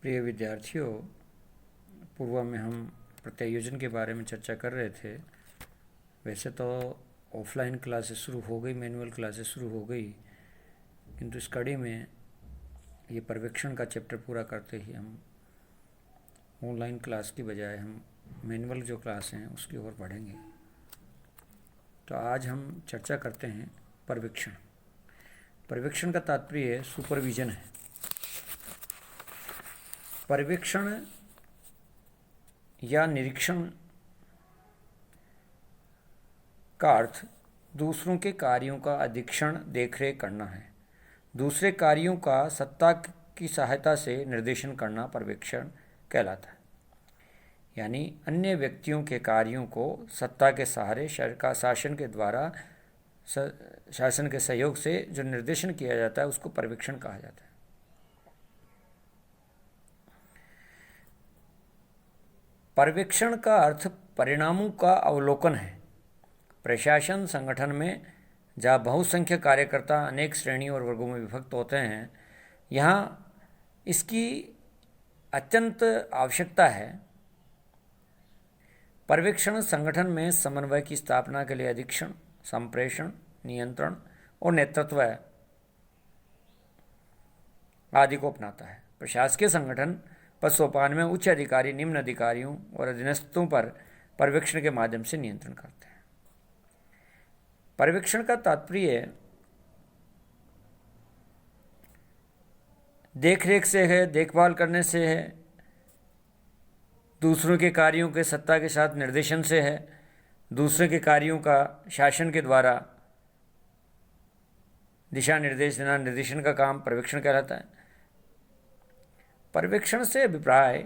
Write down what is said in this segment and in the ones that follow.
प्रिय विद्यार्थियों, पूर्व में हम प्रत्यायोजन के बारे में चर्चा कर रहे थे। वैसे तो ऑफलाइन क्लासेस शुरू हो गई, मैनुअल क्लासेस शुरू हो गई, किंतु इस कड़ी में ये पर्यवेक्षण का चैप्टर पूरा करते ही हम ऑनलाइन क्लास की बजाय हम मैनुअल जो क्लास हैं उसकी ओर बढ़ेंगे। तो आज हम चर्चा करते हैं पर्यवेक्षण। पर्यवेक्षण का तात्पर्य सुपरविजन है। पर्यवेक्षण या निरीक्षण का अर्थ दूसरों के कार्यों का अधीक्षण देखरेख करना है। दूसरे कार्यों का सत्ता की सहायता से निर्देशन करना पर्यवेक्षण कहलाता है। यानी अन्य व्यक्तियों के कार्यों को सत्ता के सहारे शासन के द्वारा शासन के सहयोग से जो निर्देशन किया जाता है उसको पर्यवेक्षण कहा जाता है। पर्यवेक्षण का अर्थ परिणामों का अवलोकन है। प्रशासन संगठन में जहाँ बहुसंख्यक कार्यकर्ता अनेक श्रेणियों और वर्गों में विभक्त होते हैं, यहाँ इसकी अत्यंत आवश्यकता है। पर्यवेक्षण संगठन में समन्वय की स्थापना के लिए अधीक्षण, संप्रेषण, नियंत्रण और नेतृत्व आदि को अपनाता है। प्रशासकीय संगठन पर सोपान में उच्च अधिकारी निम्न अधिकारियों और अधीनस्थों पर पर्यवेक्षण के माध्यम से नियंत्रण करते हैं। पर्यवेक्षण का तात्पर्य देखरेख से है, देखभाल करने से है, दूसरों के कार्यों के सत्ता के साथ निर्देशन से है, दूसरे के कार्यों का शासन के द्वारा दिशा निर्देश देना, निर्देशन का काम पर्यवेक्षण कहलाता है। पर्यवेक्षण से अभिप्राय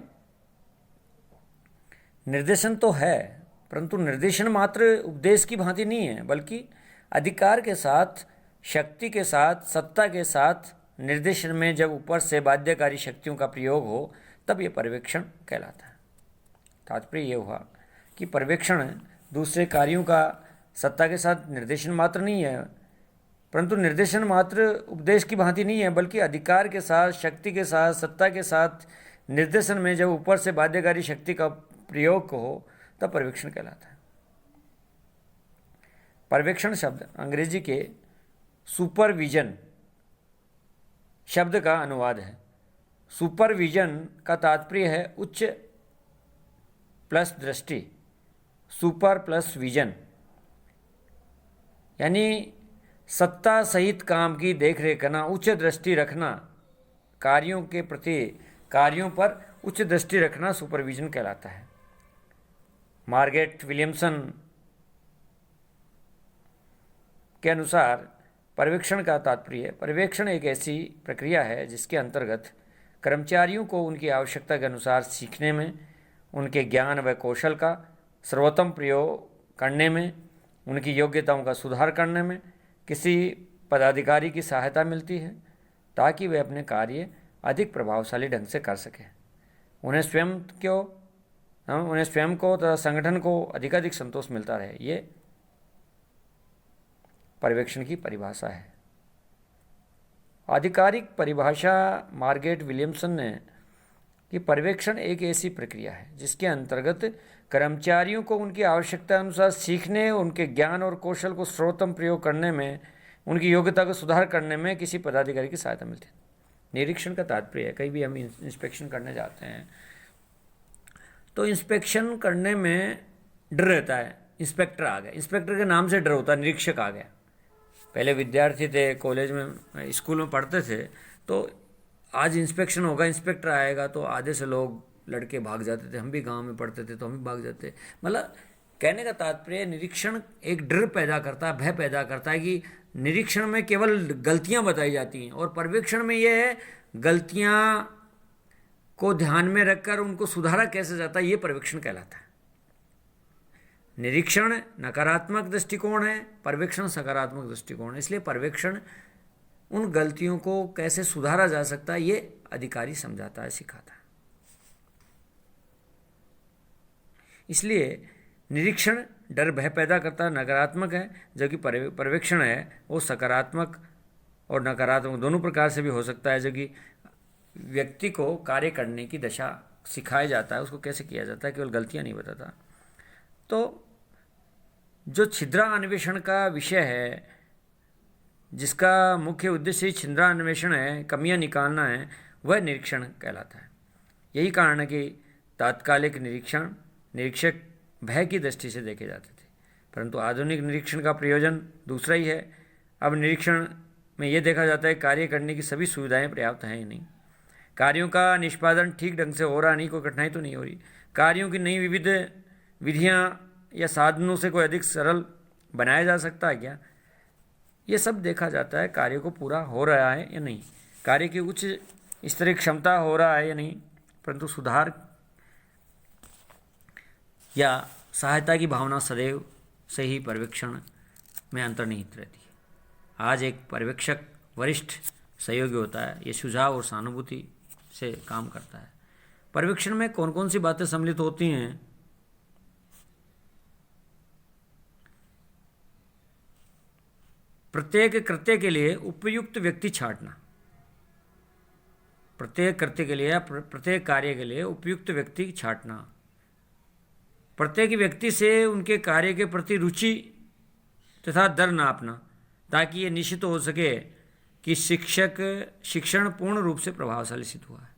निर्देशन तो है, परंतु निर्देशन मात्र उपदेश की भांति नहीं है, बल्कि अधिकार के साथ, शक्ति के साथ, सत्ता के साथ निर्देशन में जब ऊपर से बाध्यकारी शक्तियों का प्रयोग हो तब यह पर्यवेक्षण कहलाता है। तात्पर्य यह हुआ कि पर्यवेक्षण दूसरे कार्यों का सत्ता के साथ निर्देशन मात्र नहीं है, परंतु निर्देशन मात्र उपदेश की भांति नहीं है, बल्कि अधिकार के साथ, शक्ति के साथ, सत्ता के साथ निर्देशन में जब ऊपर से बाध्यकारी शक्ति का प्रयोग हो तब पर्यवेक्षण कहलाता है। पर्यवेक्षण शब्द अंग्रेजी के सुपरविजन शब्द का अनुवाद है। सुपरविजन का तात्पर्य है उच्च प्लस दृष्टि, सुपर प्लस विजन, यानी सत्ता सहित काम की देखरेख करना, उच्च दृष्टि रखना, कार्यों के प्रति, कार्यों पर उच्च दृष्टि रखना सुपरविजन कहलाता है। मार्गरेट विलियमसन के अनुसार पर्यवेक्षण का तात्पर्य, पर्यवेक्षण एक ऐसी प्रक्रिया है जिसके अंतर्गत कर्मचारियों को उनकी आवश्यकता के अनुसार सीखने में, उनके ज्ञान व कौशल का सर्वोत्तम प्रयोग करने में, उनकी योग्यताओं का सुधार करने में किसी पदाधिकारी की सहायता मिलती है ताकि वे अपने कार्य अधिक प्रभावशाली ढंग से कर सकें। उन्हें स्वयं को तथा संगठन को अधिकाधिक संतोष मिलता रहे। ये पर्यवेक्षण की परिभाषा है। आधिकारिक परिभाषा मार्गरेट विलियमसन ने कि पर्यवेक्षण एक ऐसी प्रक्रिया है जिसके अंतर्गत कर्मचारियों को उनकी आवश्यकता अनुसार सीखने, उनके ज्ञान और कौशल को सर्वोत्तम प्रयोग करने में, उनकी योग्यता को सुधार करने में किसी पदाधिकारी की सहायता मिलती है। निरीक्षण का तात्पर्य है, कहीं भी हम इंस्पेक्शन करने जाते हैं तो इंस्पेक्शन करने में डर रहता है। इंस्पेक्टर आ गया, इंस्पेक्टर के नाम से डर होता है, निरीक्षक आ गया। पहले विद्यार्थी थे, कॉलेज में, स्कूल में पढ़ते थे, तो आज इंस्पेक्शन होगा, इंस्पेक्टर आएगा, तो आधे से लोग लड़के भाग जाते थे। हम भी गांव में पढ़ते थे तो हम भी भाग जाते। मतलब कहने का तात्पर्य, निरीक्षण एक डर पैदा करता है, भय पैदा करता है कि निरीक्षण में केवल गलतियां बताई जाती हैं, और पर्यवेक्षण में यह है गलतियां को ध्यान में रखकर उनको सुधारा कैसे जाता है, ये पर्यवेक्षण कहलाता है। निरीक्षण नकारात्मक दृष्टिकोण है, पर्यवेक्षण सकारात्मक दृष्टिकोण है। इसलिए पर्यवेक्षण उन गलतियों को कैसे सुधारा जा सकता है ये अधिकारी समझाता है, सिखाता है। इसलिए निरीक्षण डर भय पैदा करता है, नकारात्मक है, जबकि पर्यवेक्षण है वो सकारात्मक और नकारात्मक दोनों प्रकार से भी हो सकता है। जो कि व्यक्ति को कार्य करने की दशा सिखाया जाता है, उसको कैसे किया जाता है, केवल गलतियां नहीं बताता। तो जो छिद्रा अन्वेषण का विषय है, जिसका मुख्य उद्देश्य ही छिद्रा अन्वेषण है, कमियां निकालना है, वह निरीक्षण कहलाता है। यही कारण है कि तात्कालिक निरीक्षक भय की दृष्टि से देखे जाते थे, परंतु आधुनिक निरीक्षण का प्रयोजन दूसरा ही है। अब निरीक्षण में यह देखा जाता है कार्य करने की सभी सुविधाएं पर्याप्त हैं या नहीं, कार्यों का निष्पादन ठीक ढंग से हो रहा नहीं, कोई कठिनाई तो नहीं हो रही, कार्यों की नई विविध विधियां या साधनों से कोई अधिक सरल बनाया जा सकता है क्या, ये सब देखा जाता है। कार्य को पूरा हो रहा है या नहीं, कार्य की उच्च स्तरीय क्षमता हो रहा है या नहीं, परंतु सुधार या सहायता की भावना सदैव से ही पर्यवेक्षण में अंतर्निहित रहती है। आज एक पर्यवेक्षक वरिष्ठ सहयोगी होता है, ये सुझाव और सहानुभूति से काम करता है। पर्यवेक्षण में कौन कौन सी बातें सम्मिलित होती हैं? प्रत्येक कृत्य के लिए उपयुक्त व्यक्ति छांटना, प्रत्येक कृत्य के लिए या प्रत्येक कार्य के लिए उपयुक्त व्यक्ति छांटना, प्रत्येक व्यक्ति से उनके कार्य के प्रति रुचि तथा दर नापना, ताकि ये निश्चित हो सके कि शिक्षण पूर्ण रूप से प्रभावशाली सिद्ध हुआ है।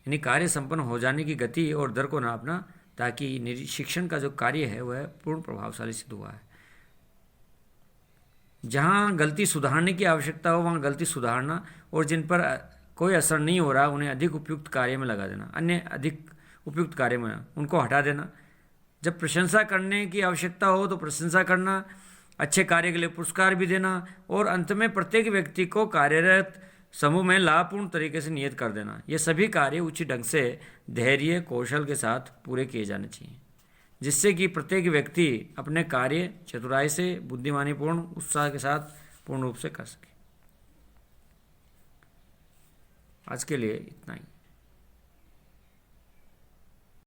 यानी कार्य संपन्न हो जाने की गति और दर को नापना, ताकि शिक्षण का जो कार्य है वह पूर्ण प्रभावशाली सिद्ध हुआ है। जहाँ गलती सुधारने की आवश्यकता हो वहाँ गलती सुधारना, और जिन पर कोई असर नहीं हो रहा उन्हें अधिक उपयुक्त कार्य में लगा देना, अन्य अधिक उपयुक्त कार्य में उनको हटा देना। जब प्रशंसा करने की आवश्यकता हो तो प्रशंसा करना, अच्छे कार्य के लिए पुरस्कार भी देना, और अंत में प्रत्येक व्यक्ति को कार्यरत समूह में लाभपूर्ण तरीके से नियत कर देना। ये सभी कार्य उचित ढंग से धैर्य कौशल के साथ पूरे किए जाने चाहिए, जिससे कि प्रत्येक व्यक्ति अपने कार्य चतुराई से बुद्धिमानीपूर्ण उत्साह के साथ पूर्ण रूप से कर सके। आज के लिए इतना ही।